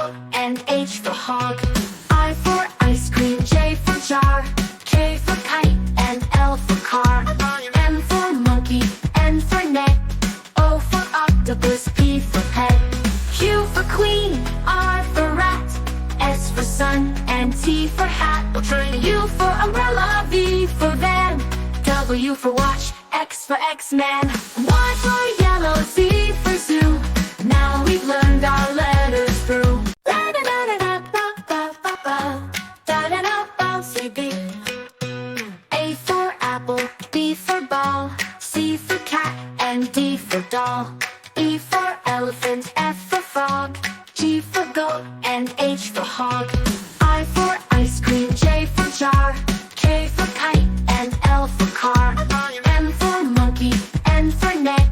goat, and H for hog. I for ice cream, J for jar, K for kite, and L for car. M for monkey, N for net, O for octopus, P for pet. Q for queen, R for rat, S for sun, and T for hat. U for umbrella, V for van, W for watch, X for X-Man. Y for yellow, Z for zoo. Now we've learned our letters through. A for apple, B for ball, C for cat, and D for doll. E for elephant, F for frog, G for goat, and H for hog. I for ice cream, J for jar, K for kite, and L for car. M for monkey, N for net,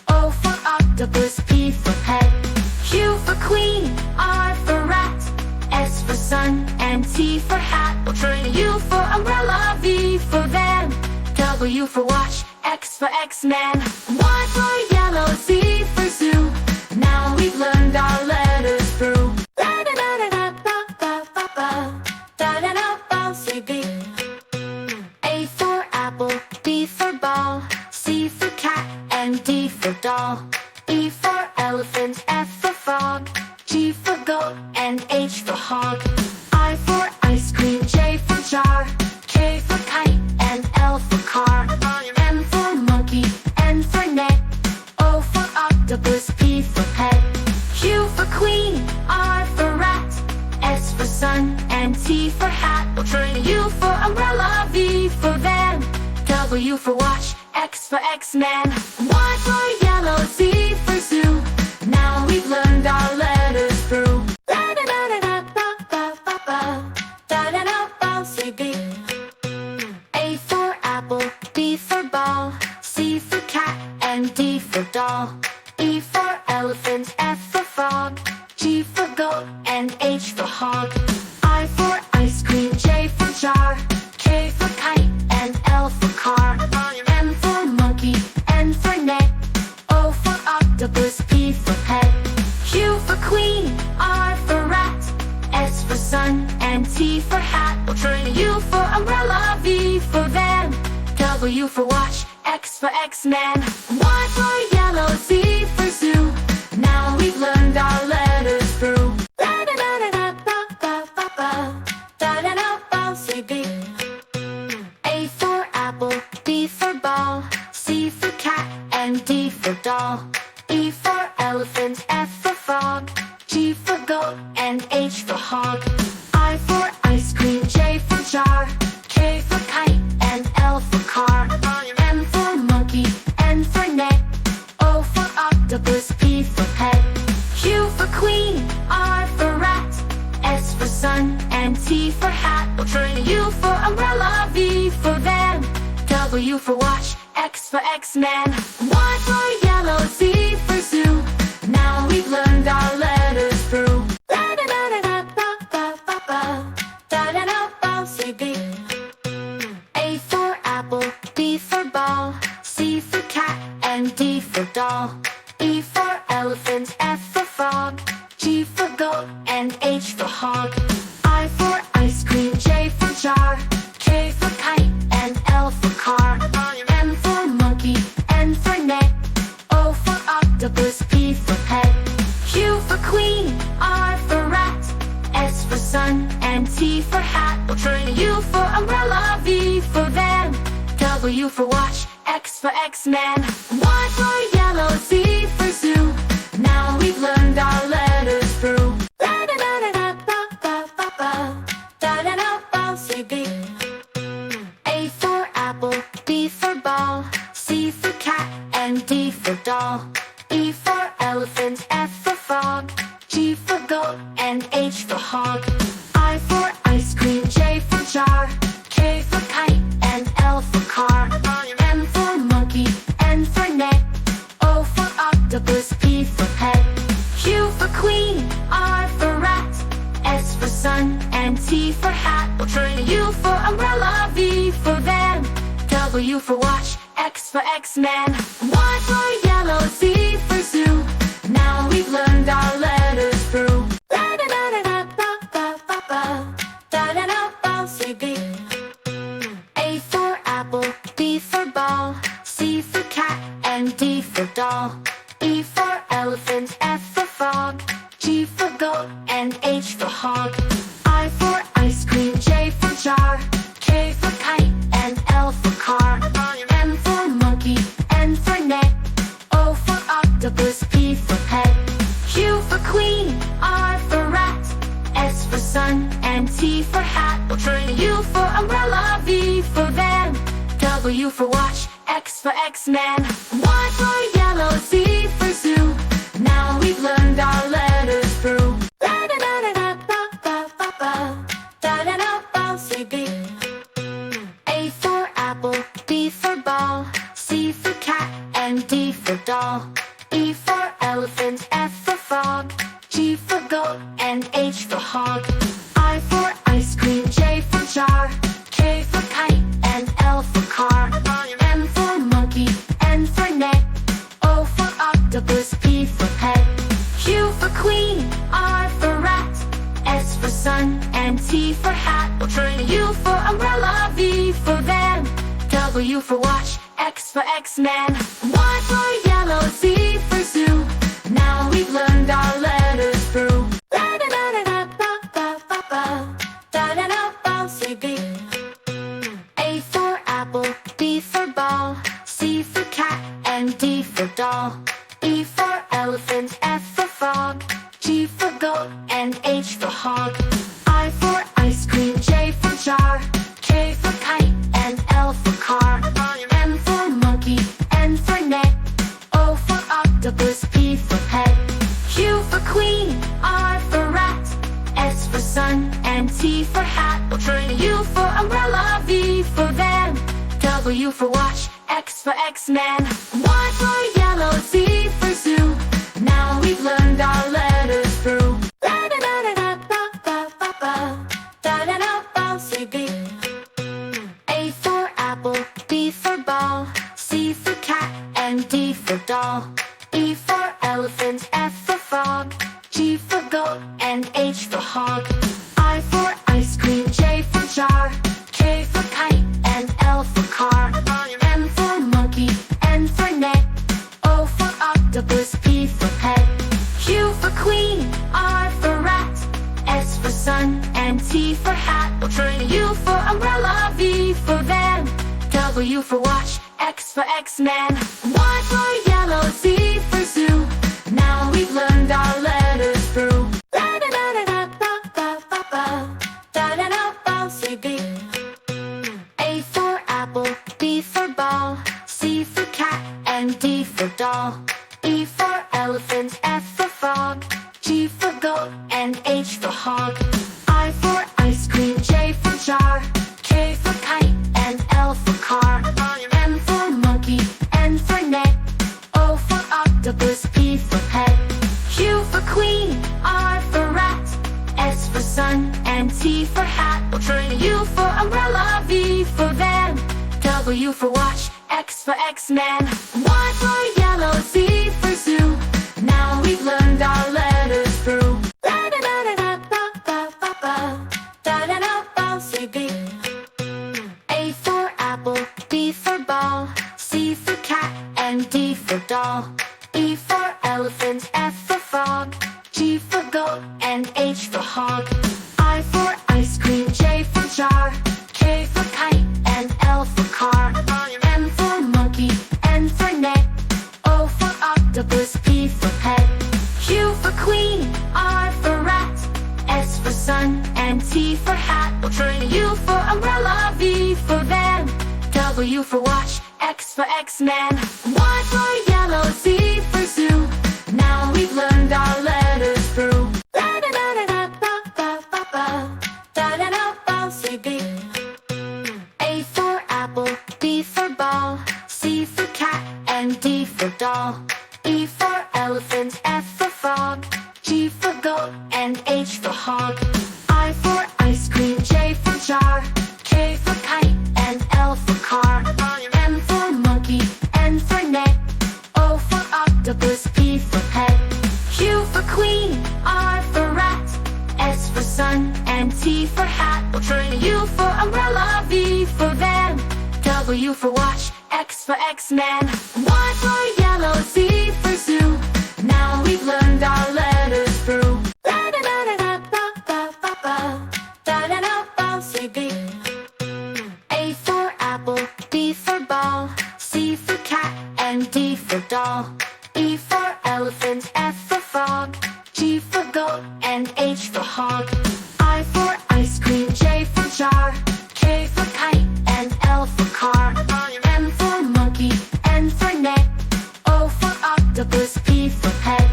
O for octopus, P for pet. Q for queen, R for rat, S for sun, and T for hat. U for umbrella, V for van, W for watch, X for X-Man. Y for yellow, Z for zoo. Now we've learned our letters through. A for apple, B for ball, C for cat, and D for doll. E for elephant, F for frog, G for goat, and H for hog. I for ice cream, J for jar, K for kite, and L for car. M for monkey, N for net, O for octopus, P for pet. Q for queen, R for rat, S for sun, and T for hat. U for umbrella, V for van, W for watch, X for X-Man. Y for yellow, Z for zoo. Now we've learned our letters through. A for apple, B for ball, C for cat, and D for doll. E for elephant, F for frog, G for goat, and H for hog. I for ice cream, J for jar, K for kite, and L for car. M for monkey, N for net, O for octopus, P for pet. Q for queen, R for rat, S for sun, and T for hat. U for umbrella, V for van, W for watch, X for X-Man. Y for yellow, Z for zoo. Now we've learned our letters through. A for apple, B for ball, C for cat, and D for doll. E for elephant, F for frog, G for goat, and H for hog. I for ice cream, J for jar, K for kite, and L for car. M for monkey, N for net, O for octopus, P for pet. Q for queen, R for rat, S for sun, and T for hat. U for umbrella, V for van, W for watch, X for X-Man. Y for yellow, Z for zoo. Now we've learned our letters through. A for apple, B for ball, C for cat, and D for doll. E for elephant, F for frog, G for goat, and H for hog. I for ice cream, J for jar, K for kite, and L for car. M for monkey, N for net, O for octopus, P for pet. Q for queen, R for rat, S for sun, and T for hat. U for umbrella, V for van, W for watch, X for X-Man. Y for yellow, Z for zoo. Now we've learned our letters through. A for apple, B for ball, C for cat, and D for doll. E for elephant, F for frog, G for goat, and H for hog. I for ice cream, J for jar, K for kite, and L for car. M for monkey, N for net, O for octopus, P for pet. Q for queen, R for rat, S for sun, and T for hat. U for umbrella, V for van, W for watch, X for X-Man. Y for yellow, Z for zoo. Now we've learned our letters through. and H for hog. I for ice cream, J for jar, K for kite, and L for car. M for monkey, N for net, O for octopus, P for pet. Q for queen, R for rat, S for sun, and T for hat. U for umbrella, V for van, W for watch, X for X-Man. Y for yellow, Z for zoo. Now we've learned our letters through. A for apple, B for ball, C for cat, and D for doll. E for elephant, F for frog, G for goat, and H for hog. I for ice cream, J for jar, K for kite, and L for car. M for monkey, N for net, O for octopus, P for pet. Q for queen, R for rat, S for sun, and T for hat. U for umbrella, V for van, W for watch, X for X-Man. Y for yellow, Z for zoo. Now we've learned our letters through. A for apple, B for ball, C for cat, and D for doll. E for elephant, F for frog, G for goat, and H for hog. I for ice cream, J for jar, K for kite, and L for car. M for monkey, N for net, O for octopus, P for pet. Q for queen, R for rat, S for sun, and T for hat. U for umbrella, V for van, W for watch, X for X-Man. Y for yellow, Z for zoo. Now we've learned our letters through. A for apple, B for ball, C for cat, and D for doll. E for elephant, F for frog, G for goat, and H for hog. I for ice cream, J for jar, K for kite, and L for car. M for monkey, N for net, O for octopus, P for pet. Q for queen, R for rat, S for sun, and T for hat. U for umbrella, V for van, W for watch, X for X-Man. Y for yellow, Z for zoo. Now we've learned our letters through. A for apple, B for ball, C for cat, and D for doll. E for elephant, F for frog, G for goat, and H for hog. I for ice cream, J for jar, K for kite, and L for car. M for monkey, N for net, O for octopus, P for pet. Q for queen, R for rat, S for sun, and T for hat. U for umbrella, V for van, W for watch, X for X-Man. Y for yellow, Z for zoo. Now we've learned our letters through. A for apple, B for ball, C for cat, and D for doll. E for elephant, F for frog, G for goat, and H for hog. I for ice cream, J for jar, K for kite, and L for car. M for monkey, N for net, O for octopus, P for pet. Q for queen, R for rat, S for sun, and T for hat. U for umbrella, V for van, W for watch, X for X-Man. Y for yellow, Z for zoo. Now we've learned our letters through. A for apple, B for ball, C for cat, and D for doll. E for elephant, F for frog, G for goat, and H for hog. I for ice cream, J for jar, K for kite, and L for car. M for monkey, N for net, O for octopus, P for pet. Q for queen, R for rat, S for sun, and T for hat. U for umbrella, V for van, W for watch, X for X-Man. Y for yellow, Z for zoo. Now we've learned our letters through. hog. I for ice cream, J for jar, K for kite, and L for car. M for monkey, N for net, O for octopus, P for pet.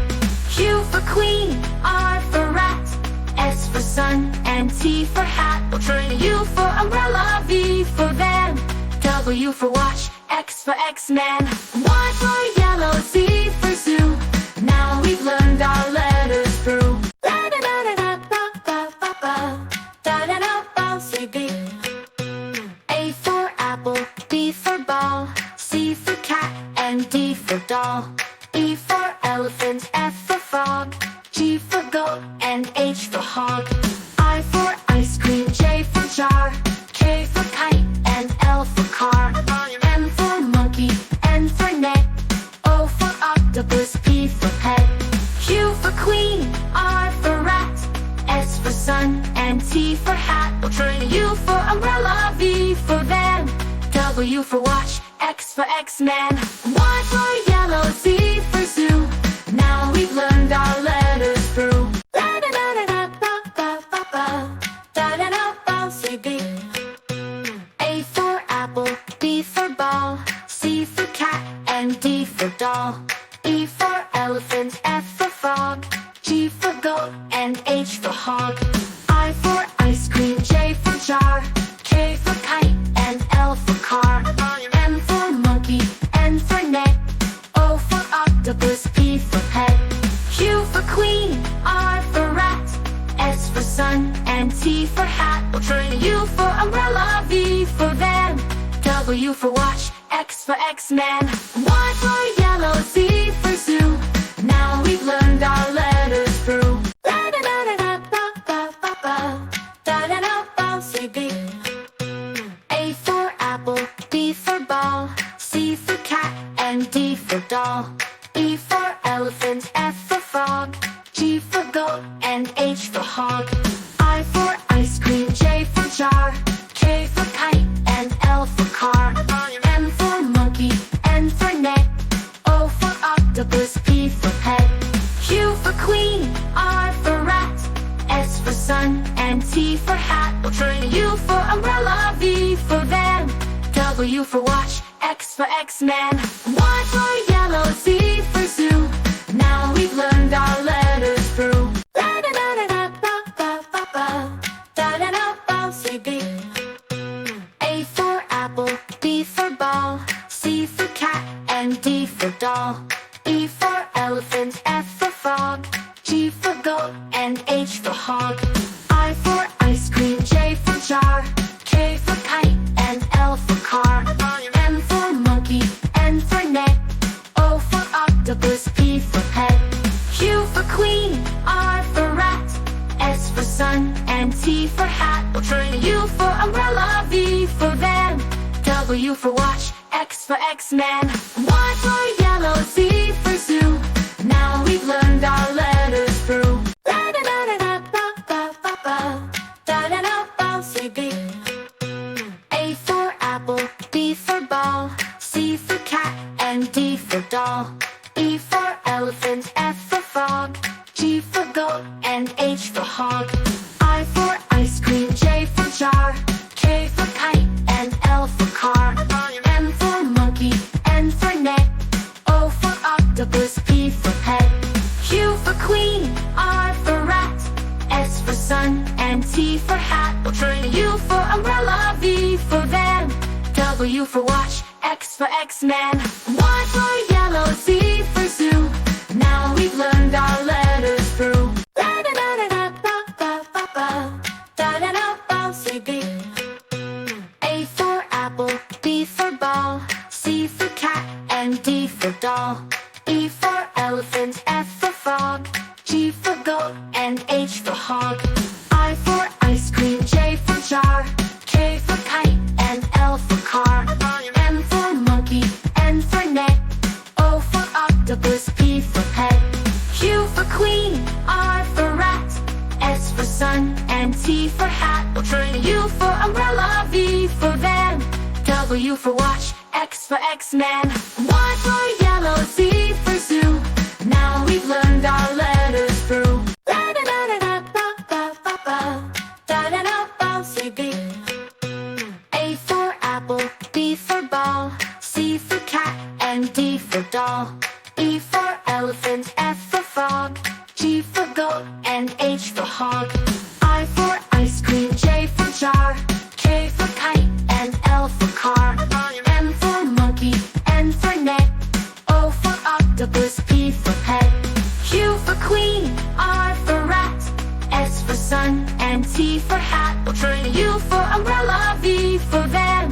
Q for queen, R for rat, S for sun, and T for hat. U for umbrella, V for van, W for watch, X for X-Man. Y for yellow, Z for zoo. Now we've learned our letters through. A for apple, B for ball, C for cat, and D for doll. E for elephant, F for frog, G for goat, and H for hog. I for ice cream, J for jar, K for kite, and L for car. M for monkey, N for net, O for octopus, P for pet. Q for queen, R for rat, S for sun, and T for hat. U for umbrella, V for van, W for watch, X for X-Man. Y for yellow, Z for zoo. Now we've learned our letters through. A for apple, B for ball, C for cat, and D for doll. E for elephant, F for frog, G for goat, and H for hog. I for ice cream, J for jar, K for kite, and L for car. M for monkey, N for net, O for octopus, P for pet. Q for queen, R for rat, S for sun, and T for hat. U for umbrella, V for van, W for watch, X for X-Man. Y for yellow, Z for zoo. Now we've learned our letters through. A for apple, B for ball, C for cat, and D for doll. E for elephant, F for frog, G for goat, and H for hog. I for ice cream, J for jar, K for kite, and L for car. M for monkey, N for net, O for octopus, P for pet. Q for queen, R for rat, S for sun, and T for hat. U for umbrella, V for van, W for watch, X for X-Man. Y for yellow, Z for zoo. Now we've learned our letters through. A for apple, B for ball, C for cat, and D for doll. E for elephant, F for frog, G for goat, and H for hog. I for ice cream, J for jar, K for kite, and L for car. M for monkey, N for net, O for octopus, P for pet. Q for queen, R for rat, S for sun, and T for hat. U for umbrella, V for van, W for watch, X for X-Man. Y for yellow, Z for zoo. Now we've learned our letters through. A for apple, B for ball, C for cat, and D for doll. E for elephant, F for frog, G for goat, and H for hog. I for ice cream, J for jar, K for kite, and L for car. M for monkey, N for net, O for octopus, P for pet. Q for queen, R for rat, S for sun, and T for hat. U for umbrella, V for van, W for watch, X for X-Man. Y for yellow, Z for zoo. Now we've learned our letters through. A for apple, B for ball, C for cat, and D for doll. E for elephant, F for frog, G for goat, and H for hog. I for ice cream, J for jar, K for kite, and L for car. M for monkey, N for net, O for octopus, P for pet. Q for queen, R for rat, S for sun, and T for hat. U for umbrella, V for van, W for watch, X for X-Man. Y for yellow, Z for zoo. Now we've learned our letters through. sun, and T for hat. We'll train U for umbrella, V for van,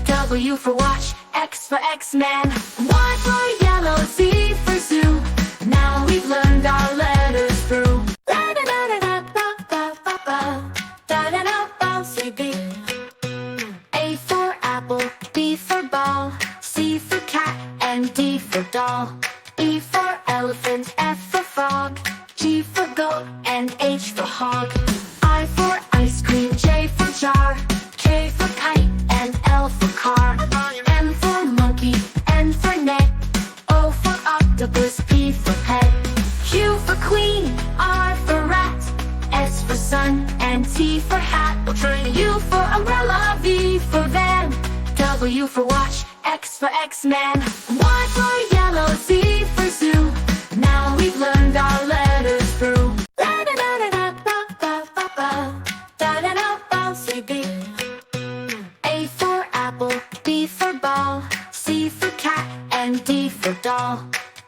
W for watch, X for X-Man, Y for yellow, Z for zoo. Now we've learned our letters through. A for apple, B for ball, C for cat, and D for doll. E for elephant, F for frog, G for goat, and H for hog. I for ice cream, J for jar, K for kite, and L for car. M for monkey, N for net, O for octopus, P for pet. Q for queen, R for rat, S for sun, and T for hat. We'll train U for umbrella, V for van, W for watch, X for X-Man, Y for yellow, Z for zoo. Now we've learned our letters through. A for apple, B for ball, C for cat, and D for doll.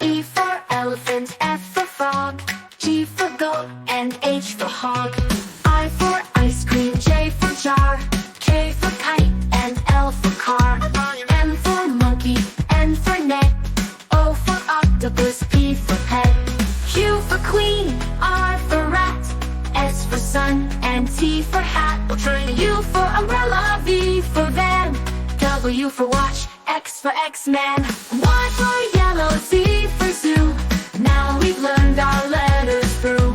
E for elephant, F for frog, G for goat, and H for hog. I for ice cream, J for jar, K for kite, and L for car. M for monkey, N for net, O for octopus, P for pet. Q for queen, R for rat, S for sun, and T for hat. We'll train U for umbrella, V for van, W for watch, X for X-Man, Y for yellow, Z for zoo. Now we've learned our letters through.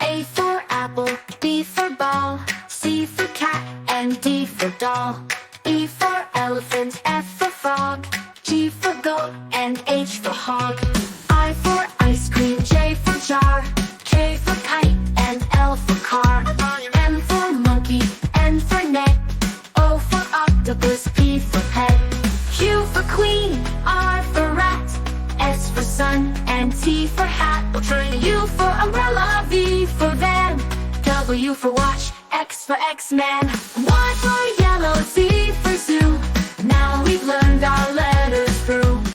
A for apple, B for ball, C for cat, and D for doll. E for elephant, F for frog, G for goat, and H for hog. I for ice cream, J for jar, K for kite, and L for car. M for monkey, N for net, O for octopus, P for pet. Q for queen, R for rat, S for sun, and T for hat. We'll train U for umbrella, V for van, W for watch, X for X-Man, Y for yellow, Z for zoo. Now we've learned our letters through.